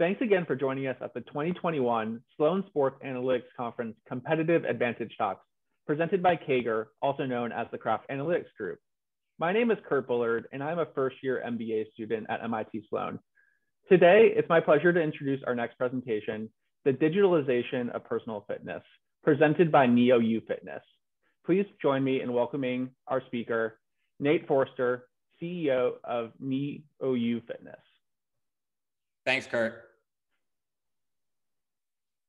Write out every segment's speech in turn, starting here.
Thanks again for joining us at the 2021 Sloan Sports Analytics Conference Competitive Advantage Talks, presented by Kager, also known as the Craft Analytics Group. My name is Kurt Bullard, and I'm a first-year MBA student at MIT Sloan. Today, it's my pleasure to introduce our next presentation, The Digitalization of Personal Fitness, presented by NEOU Fitness. Please join me in welcoming our speaker, Nate Forster, CEO of NEOU Fitness. Thanks, Kurt.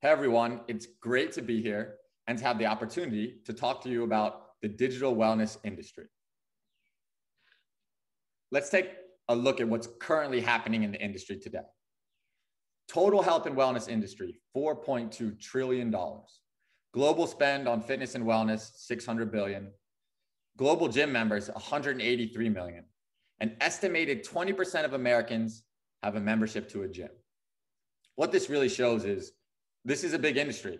Hey, everyone. It's great to be here and to have the opportunity to talk to you about the digital wellness industry. Let's take a look at what's currently happening in the industry today. Total health and wellness industry, $4.2 trillion. Global spend on fitness and wellness, $600 billion. Global gym members, 183 million. An estimated 20% of Americans have a membership to a gym. What this really shows is this is a big industry.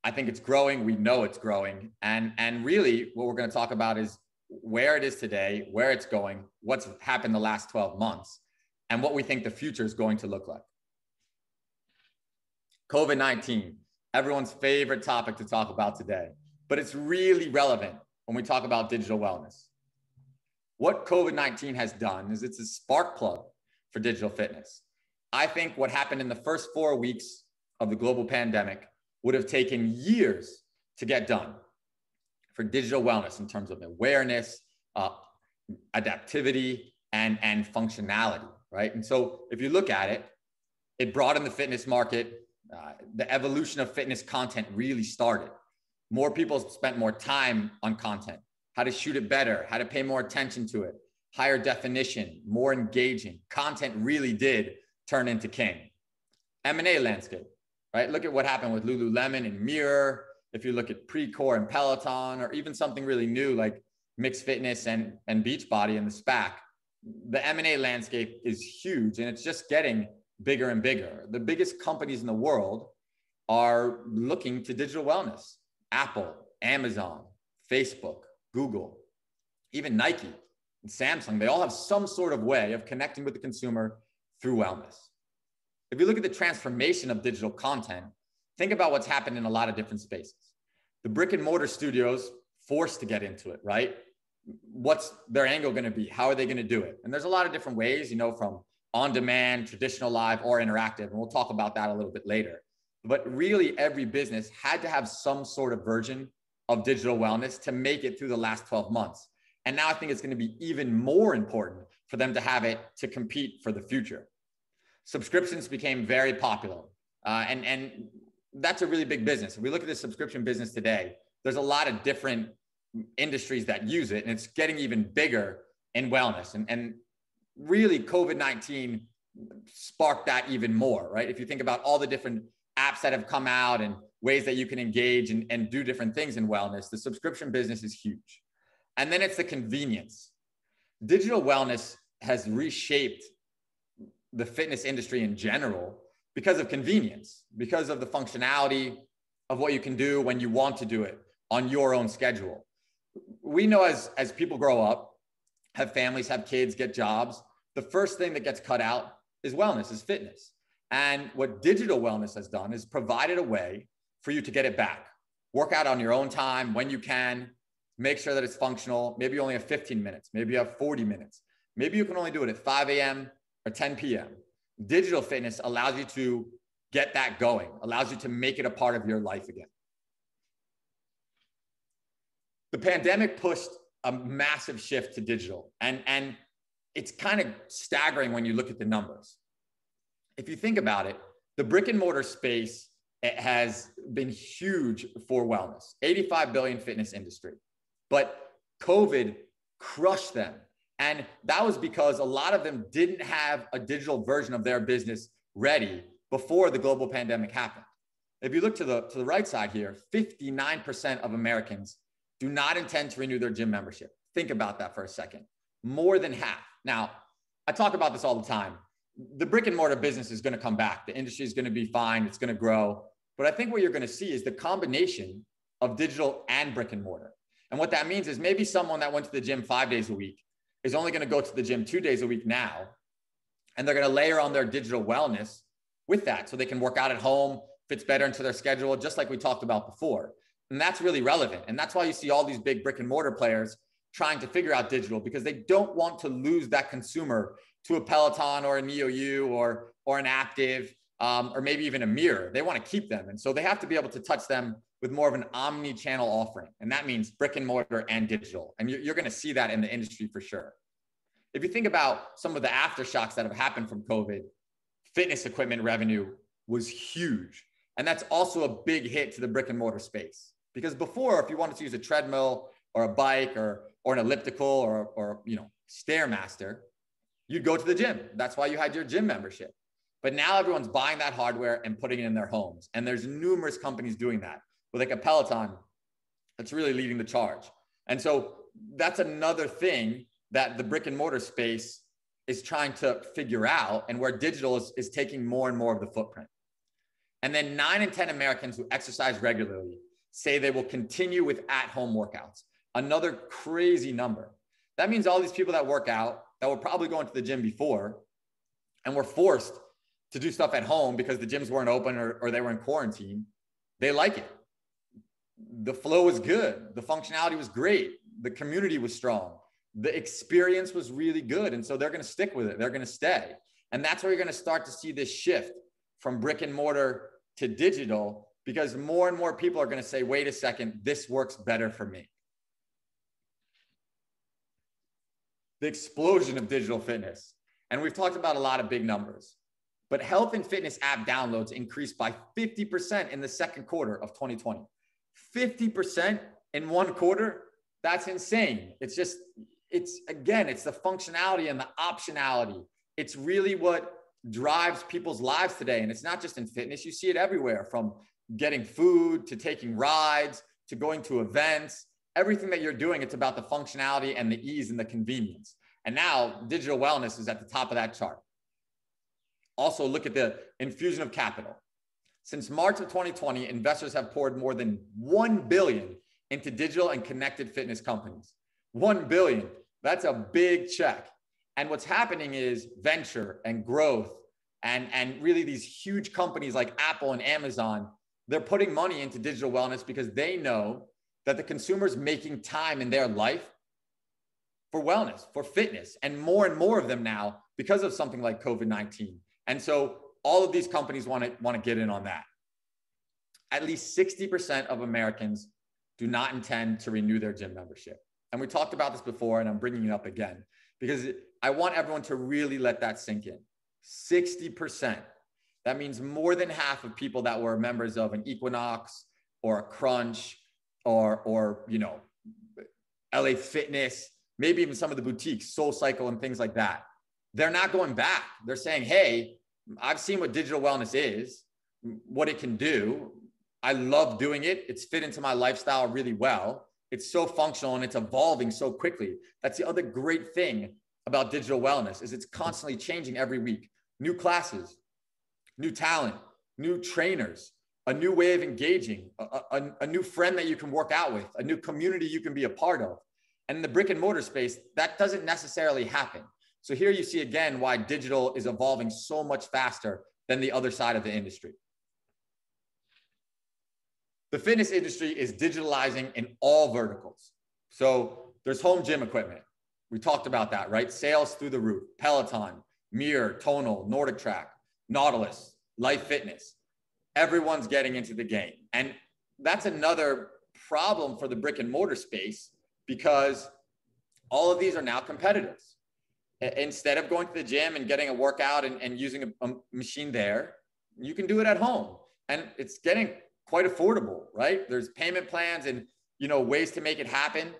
I think it's growing. We know it's growing. And really what we're going to talk about is where it is today, where it's going, what's happened the last 12 months, and what we think the future is going to look like. COVID-19, everyone's favorite topic to talk about today, but it's really relevant when we talk about digital wellness. What COVID-19 has done is it's a spark plug for digital fitness. I think what happened in the first 4 weeks of the global pandemic would have taken years to get done for digital wellness in terms of awareness, adaptivity, and functionality, right? And so if you look at it, it broadened the fitness market. The evolution of fitness content really started. More people spent more time on content, how to shoot it better, how to pay more attention to it, higher definition, more engaging. Content really did turn into king. M&A landscape, right? Look at what happened with Lululemon and Mirror. If you look at Precor and Peloton, or even something really new like Mixed Fitness and Beachbody and the SPAC, the M&A landscape is huge and it's just getting bigger and bigger. The biggest companies in the world are looking to digital wellness. Apple, Amazon, Facebook, Google, even Nike and Samsung, they all have some sort of way of connecting with the consumer through wellness. If you look at the transformation of digital content, think about what's happened in a lot of different spaces. The brick and mortar studios forced to get into it, right? What's their angle going to be? How are they going to do it? And there's a lot of different ways, you know, from on-demand, traditional live, or interactive. And we'll talk about that a little bit later. But really every business had to have some sort of version of digital wellness to make it through the last 12 months. And now I think it's going to be even more important for them to have it to compete for the future. Subscriptions became very popular. And that's a really big business. If we look at the subscription business today, there's a lot of different industries that use it, and it's getting even bigger in wellness. And really COVID-19 sparked that even more, right? If you think about all the different apps that have come out and ways that you can engage and do different things in wellness, the subscription business is huge. And then it's the convenience. Digital wellness has reshaped the fitness industry in general because of convenience, because of the functionality of what you can do when you want to do it on your own schedule. We know as people grow up, have families, have kids, get jobs, the first thing that gets cut out is wellness, is fitness. And what digital wellness has done is provided a way for you to get it back. Work out on your own time when you can, make sure that it's functional. Maybe you only have 15 minutes, maybe you have 40 minutes. Maybe you can only do it at 5 a.m. or 10 p.m. Digital fitness allows you to get that going, allows you to make it a part of your life again. The pandemic pushed a massive shift to digital, and it's kind of staggering when you look at the numbers. If you think about it, the brick and mortar space has been huge for wellness, 85 billion fitness industry, but COVID crushed them. And that was because a lot of them didn't have a digital version of their business ready before the global pandemic happened. If you look to the right side here, 59% of Americans do not intend to renew their gym membership. Think about that for a second. More than half. Now, I talk about this all the time. The brick and mortar business is going to come back. The industry is going to be fine. It's going to grow. But I think what you're going to see is the combination of digital and brick and mortar. And what that means is maybe someone that went to the gym 5 days a week is only going to go to the gym 2 days a week now. And they're going to layer on their digital wellness with that so they can work out at home, fits better into their schedule, just like we talked about before. And that's really relevant. And that's why you see all these big brick and mortar players trying to figure out digital, because they don't want to lose that consumer to a Peloton or a NEOU or an Active, or maybe even a Mirror. They want to keep them. And so they have to be able to touch them with more of an omni-channel offering. And that means brick and mortar and digital. And you're going to see that in the industry for sure. If you think about some of the aftershocks that have happened from COVID, fitness equipment revenue was huge. And that's also a big hit to the brick and mortar space. Because before, if you wanted to use a treadmill or a bike or an elliptical or Stairmaster, you'd go to the gym. That's why you had your gym membership. But now everyone's buying that hardware and putting it in their homes. And there's numerous companies doing that. With like a Peloton, that's really leading the charge. And so that's another thing that the brick and mortar space is trying to figure out, and where digital is taking more and more of the footprint. And then 9 in 10 Americans who exercise regularly say they will continue with at-home workouts. Another crazy number. That means all these people that work out, that were probably going to the gym before and were forced to do stuff at home because the gyms weren't open or they were in quarantine, they like it. The flow was good. The functionality was great. The community was strong. The experience was really good. And so they're going to stick with it. They're going to stay. And that's where you're going to start to see this shift from brick and mortar to digital, because more and more people are going to say, wait a second, this works better for me. The explosion of digital fitness. And we've talked about a lot of big numbers, but health and fitness app downloads increased by 50% in the second quarter of 2020. 50% in one quarter. That's insane. It's the functionality and the optionality. It's really what drives people's lives today. And it's not just in fitness. You see it everywhere, from getting food to taking rides to going to events. Everything that you're doing, it's about the functionality and the ease and the convenience. And now digital wellness is at the top of that chart. Also, look at the infusion of capital. Since March of 2020, investors have poured more than $1 billion into digital and connected fitness companies. $1 billion, that's a big check. And what's happening is venture and growth and really these huge companies like Apple and Amazon, they're putting money into digital wellness because they know that the consumer's making time in their life for wellness, for fitness, and more of them now because of something like COVID-19. And so all of these companies want to get in on that. At least 60% of Americans do not intend to renew their gym membership. And we talked about this before, and I'm bringing it up again because I want everyone to really let that sink in. 60%. That means more than half of people that were members of an Equinox or a Crunch or LA Fitness, maybe even some of the boutiques, Soul Cycle and things like that. They're not going back. They're saying, hey, I've seen what digital wellness is, what it can do. I love doing it. It's fit into my lifestyle really well. It's so functional and it's evolving so quickly. That's the other great thing about digital wellness, is it's constantly changing every week. New classes, new talent, new trainers, a new way of engaging, a new friend that you can work out with, a new community you can be a part of. And in the brick and mortar space, that doesn't necessarily happen. So here you see again why digital is evolving so much faster than the other side of the industry. The fitness industry is digitalizing in all verticals. So there's home gym equipment. We talked about that, right? Sales through the roof. Peloton, Mirror, Tonal, Nordic Track, Nautilus, Life Fitness. Everyone's getting into the game. And that's another problem for the brick and mortar space, because all of these are now competitors. Instead of going to the gym and getting a workout and using a machine there, you can do it at home. And it's getting quite affordable, right? There's payment plans and ways to make it happen.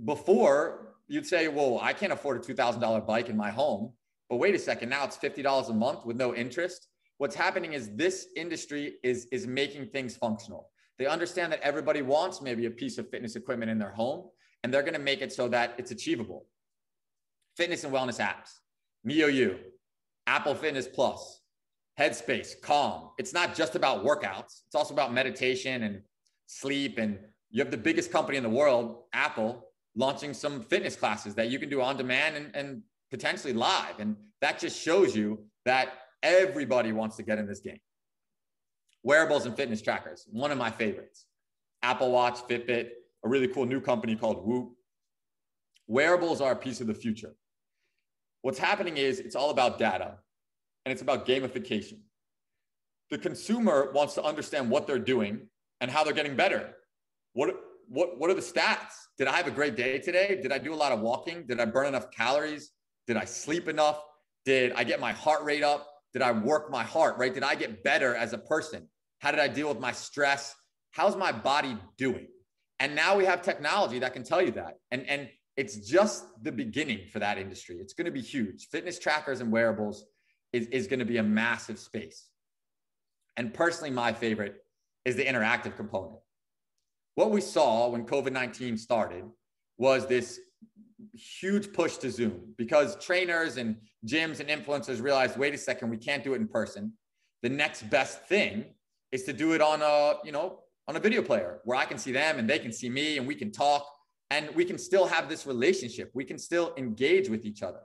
Before, you'd say, well, I can't afford a $2,000 bike in my home. But wait a second, now it's $50 a month with no interest. What's happening is this industry is making things functional. They understand that everybody wants maybe a piece of fitness equipment in their home, and they're going to make it so that it's achievable. Fitness and wellness apps, NEOU, Apple Fitness Plus, Headspace, Calm. It's not just about workouts. It's also about meditation and sleep. And you have the biggest company in the world, Apple, launching some fitness classes that you can do on demand and potentially live. And that just shows you that Everybody wants to get in this game. Wearables and fitness trackers, one of my favorites. Apple Watch, Fitbit, a really cool new company called Whoop. Wearables are a piece of the future. What's happening is it's all about data and it's about gamification. The consumer wants to understand what they're doing and how they're getting better. What are the stats? Did I have a great day today? Did I do a lot of walking? Did I burn enough calories? Did I sleep enough? Did I get my heart rate up? Did I work my heart, right? Did I get better as a person? How did I deal with my stress? How's my body doing? And now we have technology that can tell you that. And it's just the beginning for that industry. It's going to be huge. Fitness trackers and wearables is going to be a massive space. And personally, my favorite is the interactive component. What we saw when COVID-19 started was this huge push to Zoom because trainers and gyms and influencers realized, wait a second, we can't do it in person. The next best thing is to do it on a video player where I can see them and they can see me and we can talk and we can still have this relationship. We can still engage with each other.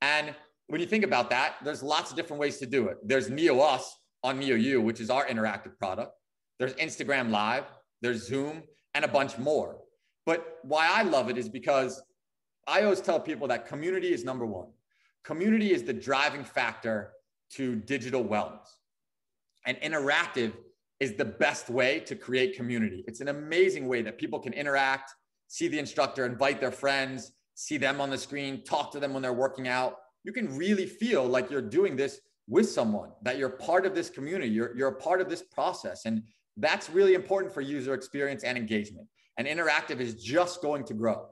And when you think about that, there's lots of different ways to do it. There's NEOU on NEOU, which is our interactive product. There's Instagram Live, there's Zoom, and a bunch more. But why I love it is because I always tell people that community is number one. Community is the driving factor to digital wellness. And interactive is the best way to create community. It's an amazing way that people can interact, see the instructor, invite their friends, see them on the screen, talk to them when they're working out. You can really feel like you're doing this with someone, that you're part of this community, you're a part of this process. And that's really important for user experience and engagement. And interactive is just going to grow.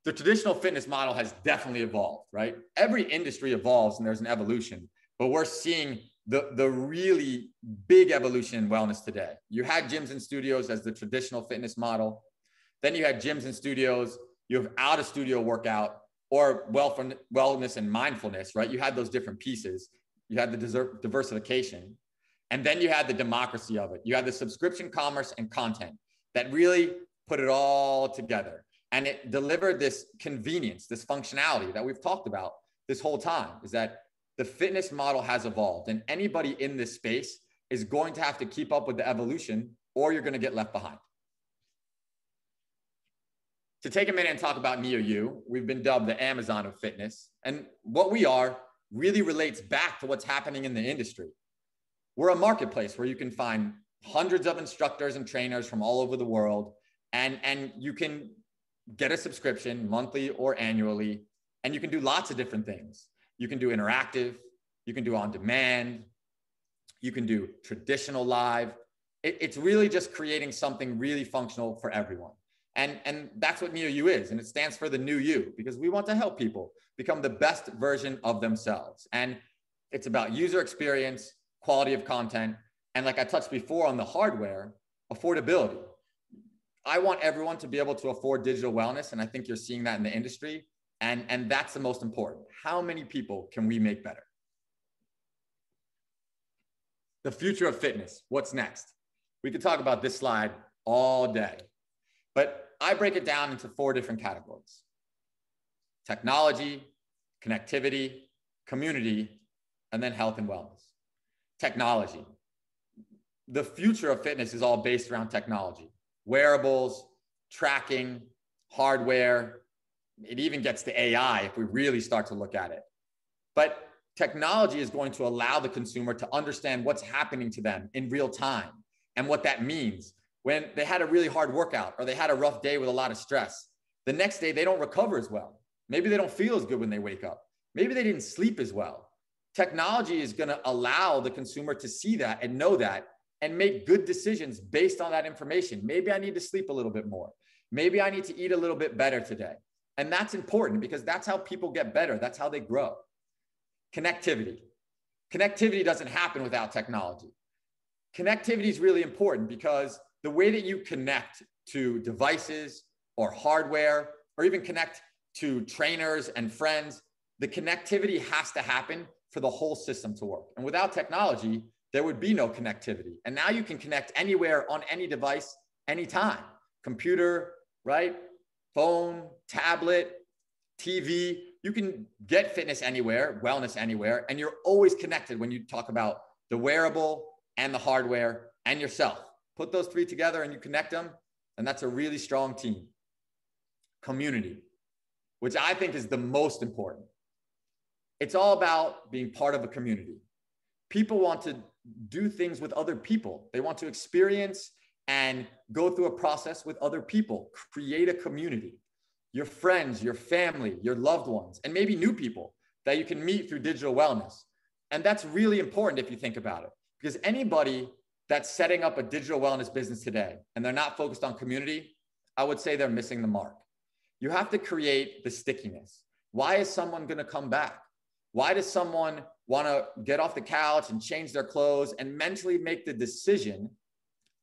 The traditional fitness model has definitely evolved, right? Every industry evolves and there's an evolution, but we're seeing the really big evolution in wellness today. You had gyms and studios as the traditional fitness model. Then you had gyms and studios, you have out of studio workout or wellness and mindfulness, right? You had those different pieces. You had the diversification. And then you had the democracy of it. You had the subscription commerce and content that really put it all together. And it delivered this convenience, this functionality that we've talked about this whole time, is that the fitness model has evolved and anybody in this space is going to have to keep up with the evolution or you're going to get left behind. To take a minute and talk about NEOU, we've been dubbed the Amazon of fitness. And what we are really relates back to what's happening in the industry. We're a marketplace where you can find hundreds of instructors and trainers from all over the world, and you can get a subscription monthly or annually, and you can do lots of different things. You can do interactive, you can do on demand, you can do traditional live. It's really just creating something really functional for everyone. And that's what NEOU is, and it stands for the new you, because we want to help people become the best version of themselves. And it's about user experience, quality of content, and like I touched before on the hardware, affordability. I want everyone to be able to afford digital wellness, and I think you're seeing that in the industry, and that's the most important. How many people can we make better? The future of fitness, what's next? We could talk about this slide all day, but I break it down into 4 different categories: technology, connectivity, community, and then health and wellness. Technology. The future of fitness is all based around technology. Wearables, tracking, hardware. It even gets to AI if we really start to look at it. But technology is going to allow the consumer to understand what's happening to them in real time and what that means. When they had a really hard workout or they had a rough day with a lot of stress, the next day they don't recover as well. Maybe they don't feel as good when they wake up. Maybe they didn't sleep as well. Technology is going to allow the consumer to see that and know that and make good decisions based on that information. Maybe I need to sleep a little bit more. Maybe I need to eat a little bit better today. And that's important because that's how people get better. That's how they grow. Connectivity. Connectivity doesn't happen without technology. Connectivity is really important because the way that you connect to devices or hardware, or even connect to trainers and friends, the connectivity has to happen for the whole system to work. And without technology, there would be no connectivity. And now you can connect anywhere on any device, anytime. Computer, right? Phone, tablet, TV. you can get fitness anywhere, wellness anywhere, and you're always connected when you talk about the wearable and the hardware and yourself. Put those three together and you connect them, and that's a really strong team. Community, which I think is the most important. It's all about being part of a community. People want to do things with other people. They want to experience and go through a process with other people, create a community. Your friends, your family, your loved ones, and maybe new people that you can meet through digital wellness. And that's really important if you think about it, because anybody that's setting up a digital wellness business today and they're not focused on community, I would say they're missing the mark. You have to create the stickiness. Why is someone going to come back? Why does someone want to get off the couch and change their clothes and mentally make the decision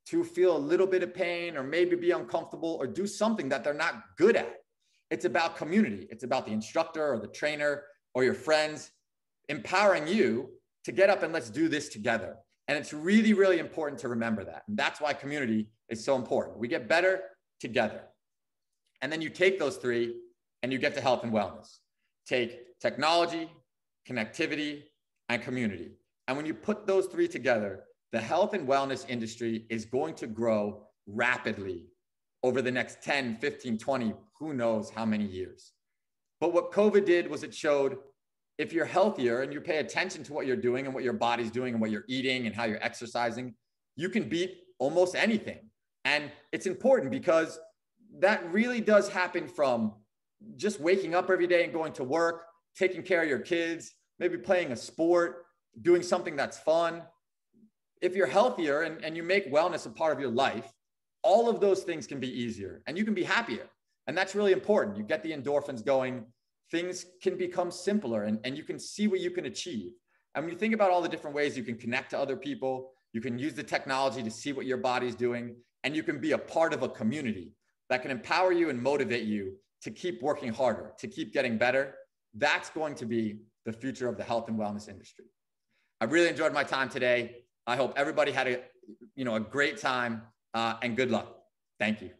to feel a little bit of pain or maybe be uncomfortable or do something that they're not good at? It's about community. It's about the instructor or the trainer or your friends empowering you to get up and let's do this together. And it's really, really important to remember that. And that's why community is so important. We get better together. And then you take those three and you get to health and wellness. Take technology, connectivity, and community. And when you put those three together, the health and wellness industry is going to grow rapidly over the next 10, 15, 20, who knows how many years. But what COVID did was it showed if you're healthier and you pay attention to what you're doing and what your body's doing and what you're eating and how you're exercising, you can beat almost anything. And it's important because that really does happen from just waking up every day and going to work, taking care of your kids, maybe playing a sport, doing something that's fun. If you're healthier and you make wellness a part of your life, all of those things can be easier and you can be happier. And that's really important. You get the endorphins going, things can become simpler and you can see what you can achieve. And when you think about all the different ways you can connect to other people, you can use the technology to see what your body's doing, and you can be a part of a community that can empower you and motivate you to keep working harder, to keep getting better. That's going to be the future of the health and wellness industry. I really enjoyed my time today. I hope everybody had a great time and good luck. Thank you.